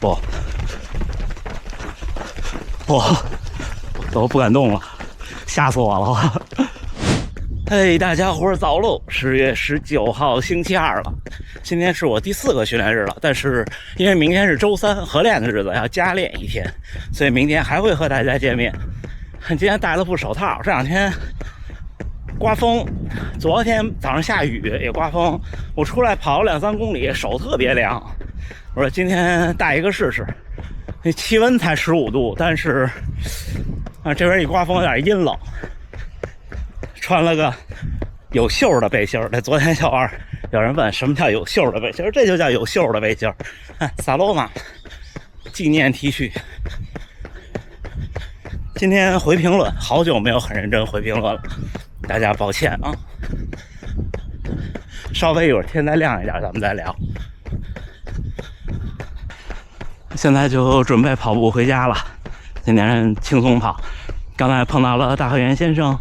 不，我都不敢动了，吓死我了！嘿，大家伙儿早喽！10月19号星期二了，今天是我第4个训练日了。但是因为明天是周3合练的日子，要加练1天，所以明天还会和大家见面。今天戴了副手套，这2天刮风，昨天早上下雨也刮风，我出来跑了2-3公里，手特别凉。我说今天戴一个试试，那气温才15度，但是这边一刮风有点阴冷。穿了个有袖的背心儿。昨天小二有人问什么叫有袖的背心儿，这就叫有袖的背心儿。萨洛玛纪念 T 恤。今天回评论，好久没有很认真回评论了，大家抱歉啊。稍微一会儿天再亮一点，咱们再聊。现在就准备跑步回家了，今天轻松跑。刚才碰到了大河源先生。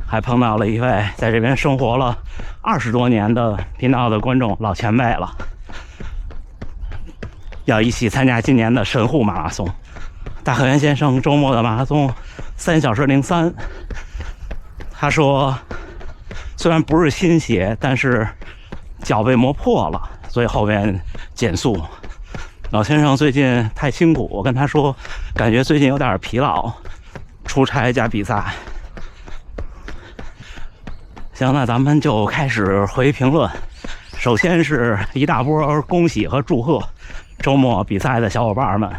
还碰到了一位在这边生活了20多年的频道的观众老前辈了，要一起参加今年的神户马拉松。大河源先生周末的马拉松3小时03，他说虽然不是新鞋，但是脚被磨破了，所以后面减速。老先生最近太辛苦，我跟他说感觉最近有点疲劳，出差加比赛。行，那咱们就开始回评论。首先是一大波恭喜和祝贺周末比赛的小伙伴们。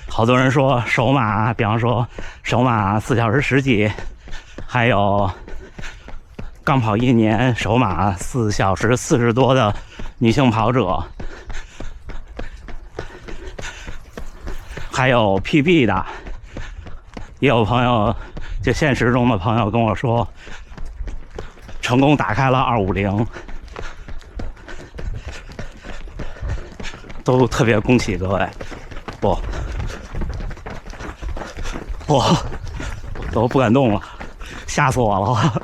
好多人说首马，比方说首马4小时10几，还有刚跑1年首马4小时40多的女性跑者，还有 PB 的，也有朋友就现实中的朋友跟我说成功打开了250，都特别恭喜各位。我都不敢动了，吓死我了！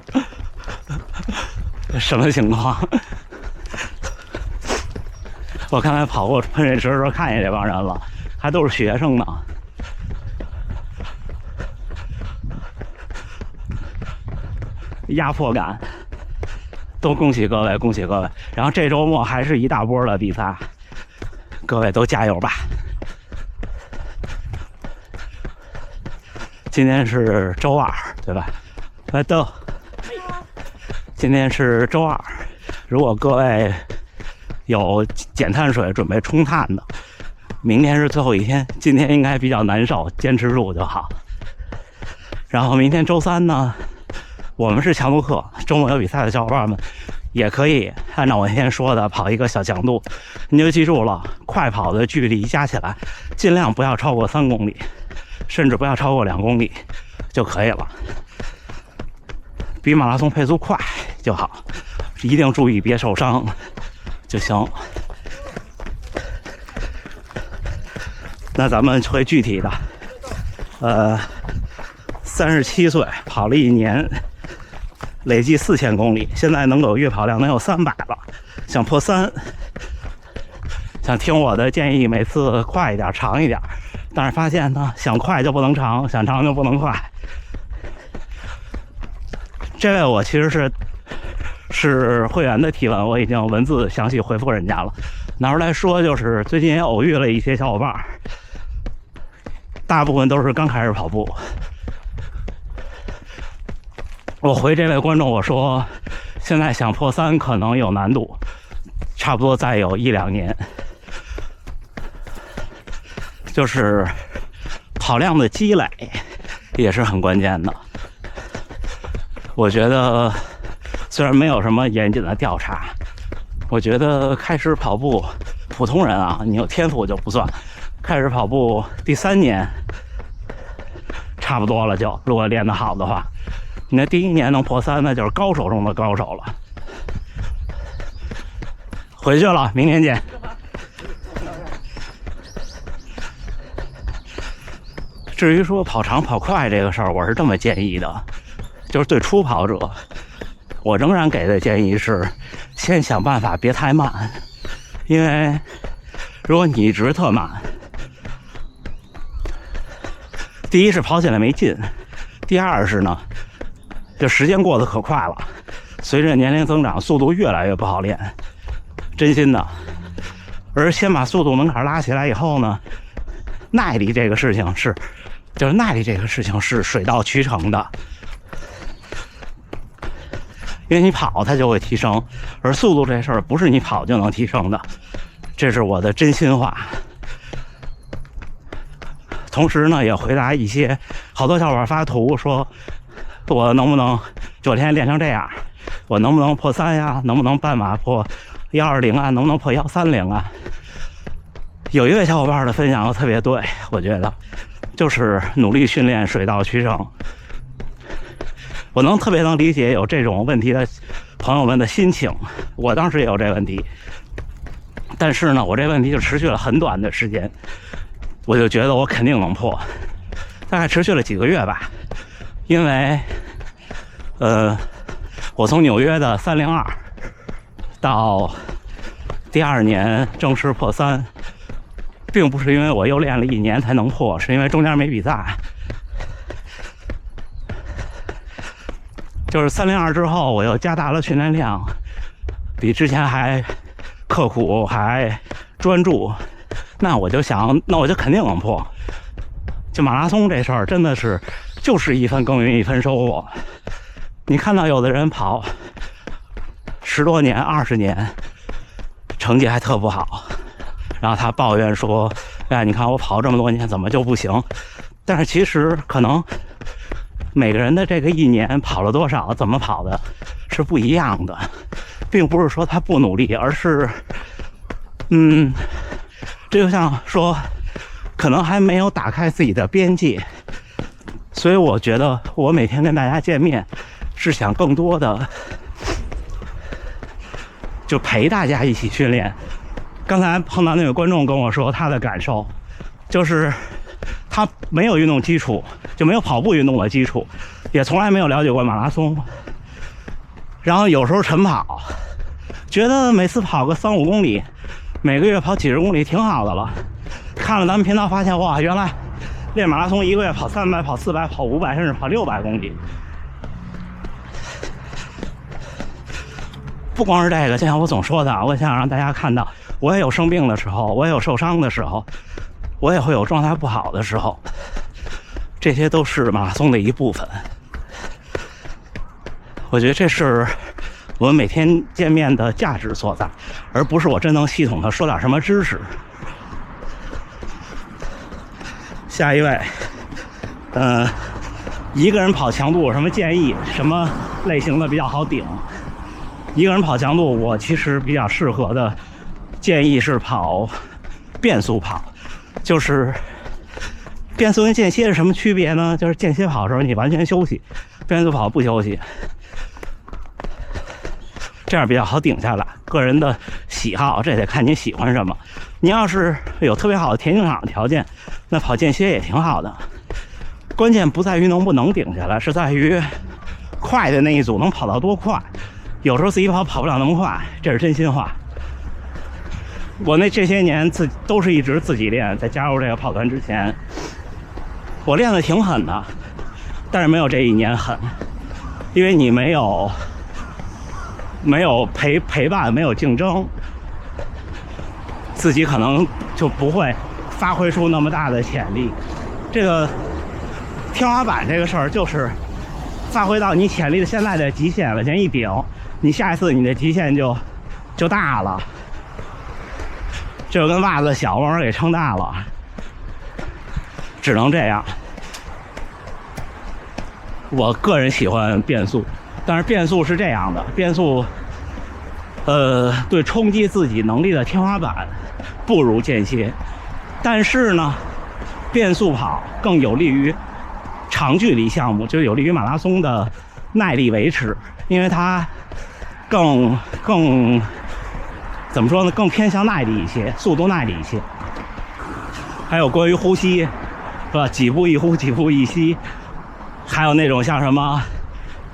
什么情况？我刚才跑过喷水池的时候看见这帮人了，还都是学生呢。压迫感，都恭喜各位，恭喜各位！然后这周末还是一大波的比赛，各位都加油吧！今天是周2，对吧？今天是周2，如果各位有减碳水准备冲碳的，明天是最后一天，今天应该比较难受，坚持住就好。然后明天周3呢？我们是强度课，周末有比赛的小伙伴们也可以按照我那天说的跑一个小强度。你就记住了，快跑的距离加起来尽量不要超过3公里，甚至不要超过2公里就可以了，比马拉松配速快就好，一定注意别受伤就行。那咱们会具体的37岁跑了1年，累计4000公里，现在能有月跑量能有300了，想破3，想听我的建议，每次快一点长一点，但是发现呢，想快就不能长，想长就不能快。这位我其实是会员的提问，我已经文字详细回复人家了。拿出来说，就是最近也偶遇了一些小伙伴，大部分都是刚开始跑步。我回这位观众我说，现在想破3可能有难度，差不多再有1-2年，就是跑量的积累也是很关键的。我觉得虽然没有什么严谨的调查，我觉得开始跑步，普通人啊，你有天赋就不算，开始跑步第3年差不多了就，如果练得好的话。你那第1年能破3，那就是高手中的高手了。回去了，明天见。至于说跑长跑快这个事儿，我是这么建议的，就是对初跑者，我仍然给的建议是，先想办法别太慢，因为如果你一直特慢，第一是跑起来没劲，第二是呢，就时间过得可快了。随着年龄增长，速度越来越不好练，真心的。而先把速度门槛拉起来以后呢，耐力这个事情是水到渠成的。因为你跑它就会提升，而速度这事儿不是你跑就能提升的，这是我的真心话。同时呢，也回答一些好多小伙伴发图说，我能不能就天天练成这样，我能不能破3呀？能不能半马破120啊？能不能破130啊？有一位小伙伴的分享特别对，我觉得就是努力训练，水到渠成。我特别能理解有这种问题的朋友们的心情，我当时也有这问题，但是呢，我这问题就持续了很短的时间，我就觉得我肯定能破，大概持续了几个月吧。因为我从纽约的302到第2年正式破3，并不是因为我又练了1年才能破，是因为中间没比赛。就是302之后，我又加大了训练量，比之前还刻苦，还专注。那我就想，那我就肯定能破。就马拉松这事儿，真的是就是一分耕耘一分收获。你看到有的人跑10多年、20年，成绩还特不好，然后他抱怨说：“哎呀，你看我跑这么多年，怎么就不行？”但是其实可能每个人的这个1年跑了多少，怎么跑的是不一样的，并不是说他不努力，而是这就像说可能还没有打开自己的边界。所以我觉得我每天跟大家见面是想更多的就陪大家一起训练。刚才碰到那个观众跟我说他的感受，就是他没有运动基础，就没有跑步运动的基础，也从来没有了解过马拉松，然后有时候晨跑，觉得每次跑个3-5公里，每个月跑几十公里挺好的了。看了咱们频道发现，哇，原来练马拉松1个月跑300、跑400、跑500，甚至跑600公里。不光是这个，就像我总说的，我想让大家看到，我也有生病的时候，我也有受伤的时候，我也会有状态不好的时候，这些都是马拉松的一部分。我觉得这是我们每天见面的价值所在，而不是我真能系统的说点什么知识。下一位，一个人跑强度有什么建议？什么类型的比较好顶？一个人跑强度，我其实比较适合的建议是跑变速跑。就是变速跟间歇是什么区别呢？就是间歇跑的时候你完全休息，变速跑不休息，这样比较好顶下来。个人的喜好，这得看你喜欢什么。你要是有特别好的田径场条件，那跑间歇也挺好的。关键不在于能不能顶下来，是在于快的那一组能跑到多快。有时候自己跑不了那么快，这是真心话。我这些年都是一直自己练，在加入这个跑团之前，我练得挺狠的，但是没有这1年狠，因为你没有陪伴，没有竞争，自己可能就不会发挥出那么大的潜力。这个天花板这个事儿，就是发挥到你潜力的现在的极限，往前一顶，你下一次你的极限就大了。就跟袜子小往上给撑大了，只能这样。我个人喜欢变速，但是变速是这样的，变速对冲击自己能力的天花板不如间歇，但是呢，变速跑更有利于长距离项目，就有利于马拉松的耐力维持，因为它更怎么说呢？更偏向耐力一些，速度耐力一些。还有关于呼吸，是吧？几步一呼，几步一吸。还有那种像什么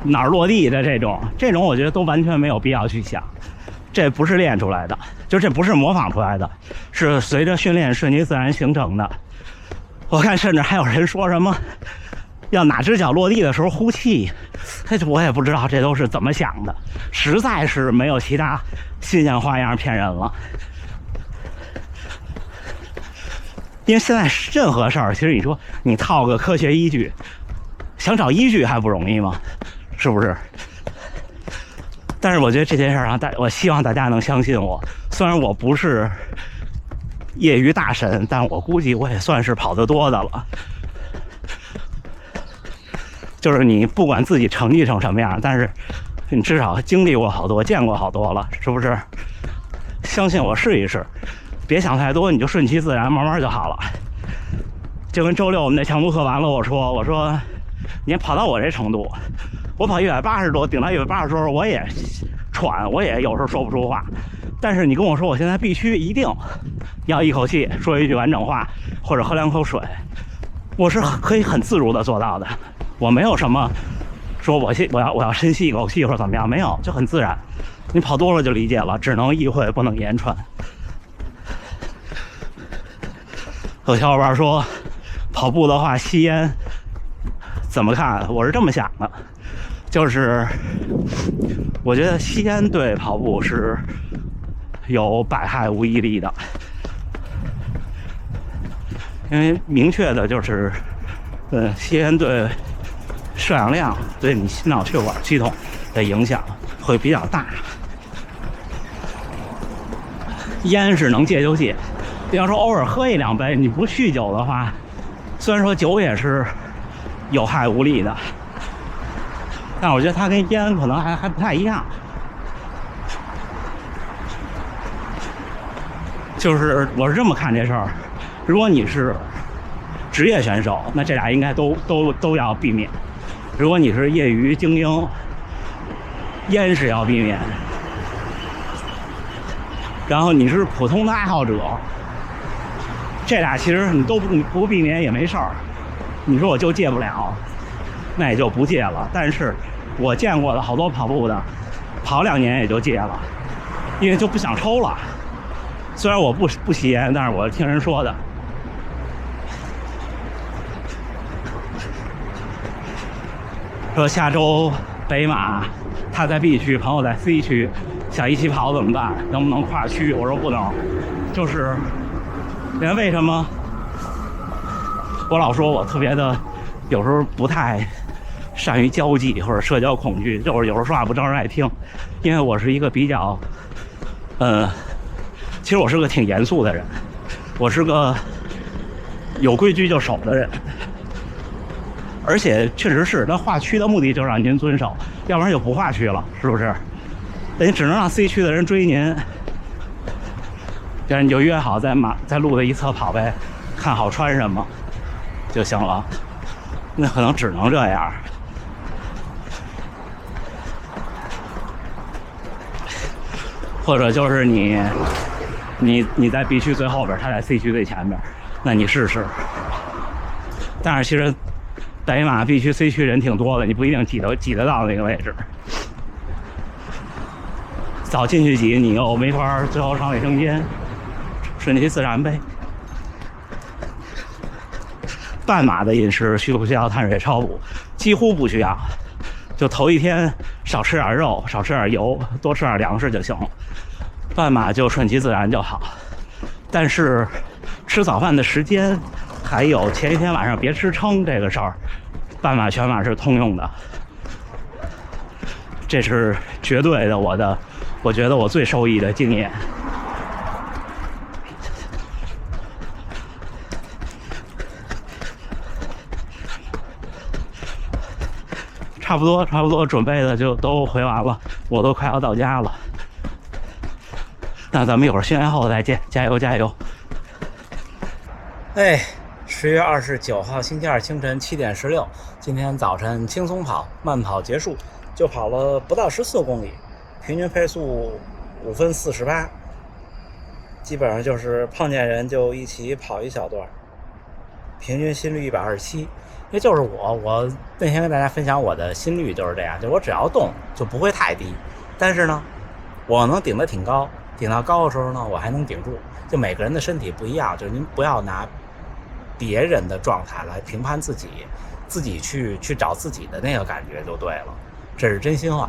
哪儿落地的这种，我觉得都完全没有必要去想。这不是练出来的，就这不是模仿出来的，是随着训练顺其自然形成的。我看甚至还有人说什么要哪只脚落地的时候呼气，我也不知道这都是怎么想的，实在是没有其他新鲜花样骗人了。因为现在任何事儿，其实你说你套个科学依据，想找依据还不容易吗？是不是？但是我觉得这件事啊，我希望大家能相信我。虽然我不是业余大神，但我估计我也算是跑得多的了。就是你不管自己成绩成什么样，但是你至少经历过好多，见过好多了，是不是？相信我，试一试。别想太多，你就顺其自然，慢慢就好了。就跟周六我们那强度课完了，我说，你跑到我这程度，我跑180多，顶到180的时候，我也喘，我也有时候说不出话。但是你跟我说，我现在必须一定要一口气说一句完整话，或者喝2口水，我是可以很自如的做到的。我没有什么说我要深吸一口气或者怎么样，没有，就很自然。你跑多了就理解了，只能意会不能言传。有小伙伴说跑步的话吸烟怎么看？我是这么想的，就是我觉得吸烟对跑步是有百害无一利的，因为明确的就是吸烟对摄氧量对你心脑血管系统的影响会比较大。烟是能戒就戒，比方说偶尔喝1、2杯，你不酗酒的话，虽然说酒也是有害无利的，但我觉得它跟烟可能还不太一样。就是我是这么看这事儿，如果你是职业选手，那这俩应该都要避免；如果你是业余精英，烟是要避免。然后你是普通的爱好者，这俩其实你不避免也没事儿。你说我就戒不了，那也就不戒了。但是我见过的好多跑步的，跑2年也就戒了，因为就不想抽了。虽然我不吸烟，但是我听人说的。说下周北马，他在 B 区，朋友在 C 区，想一起跑怎么办？能不能跨区？我说不能，就是因为什么？我老说我特别的，有时候不太善于交际或者社交恐惧，就是有时候说话不招人爱听，因为我是一个比较，其实我是个挺严肃的人，我是个有规矩就守的人。而且确实是，那划区的目的就是让您遵守，要不然就不划区了，是不是？那你只能让 C 区的人追您，这样你就约好在路的一侧跑呗，看好穿什么就行了。那可能只能这样。或者就是你在 B 区最后边，他在 C 区最前边，那你试试。但是其实北马 B 区 C 区人挺多的，你不一定挤得到那个位置。早进去挤，你又没法最后上卫生间，顺其自然呗。半马的饮食需不需要碳水超补？几乎不需要，就头一天少吃点肉，少吃点油，多吃点粮食就行了。半马就顺其自然就好。但是吃早饭的时间，还有前一天晚上别吃撑这个事儿，半马全马是通用的，这是绝对的。我觉得我最受益的经验。差不多准备的就都回完了，我都快要到家了。那咱们一会儿训练后再见，加油加油！哎，10月29号星期二清晨7点16，今天早晨轻松跑，慢跑结束，就跑了不到14公里，平均配速5分48，基本上就是碰见人就一起跑一小段，平均心率127。因为就是我那天跟大家分享我的心率就是这样，就我只要动就不会太低，但是呢，我能顶得挺高，顶到高的时候呢，我还能顶住。就每个人的身体不一样，就是您不要拿别人的状态来评判自己，自己去找自己的那个感觉就对了，这是真心话。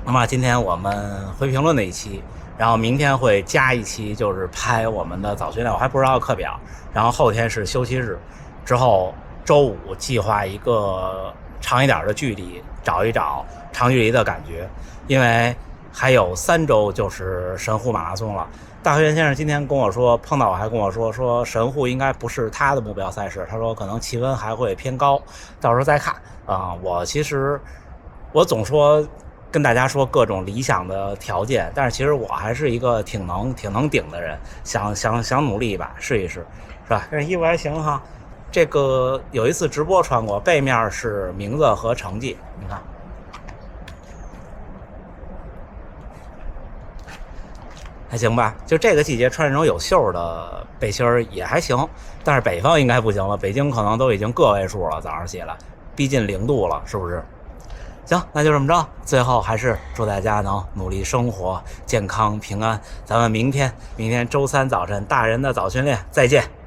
那么今天我们回评论的一期，然后明天会加一期，就是拍我们的早训练，我还不知道课表。然后后天是休息日，之后周五计划一个长一点的距离，找一找长距离的感觉，因为还有3周就是神户马拉松了。大学员先生今天跟我说，碰到我还跟我说神户应该不是他的目标赛事，他说可能气温还会偏高，到时候再看我总说跟大家说各种理想的条件，但是其实我还是一个挺能顶的人，想努力一把试一试，是吧？这衣服还行哈，这个有一次直播穿过，背面是名字和成绩，你看。还行吧，就这个季节穿这种有袖的背心也还行，但是北方应该不行了，北京可能都已经个位数了，早上起来逼近0度了，是不是？行，那就这么着，最后还是祝大家能努力生活，健康平安。咱们明天周3早晨大人的早训练再见。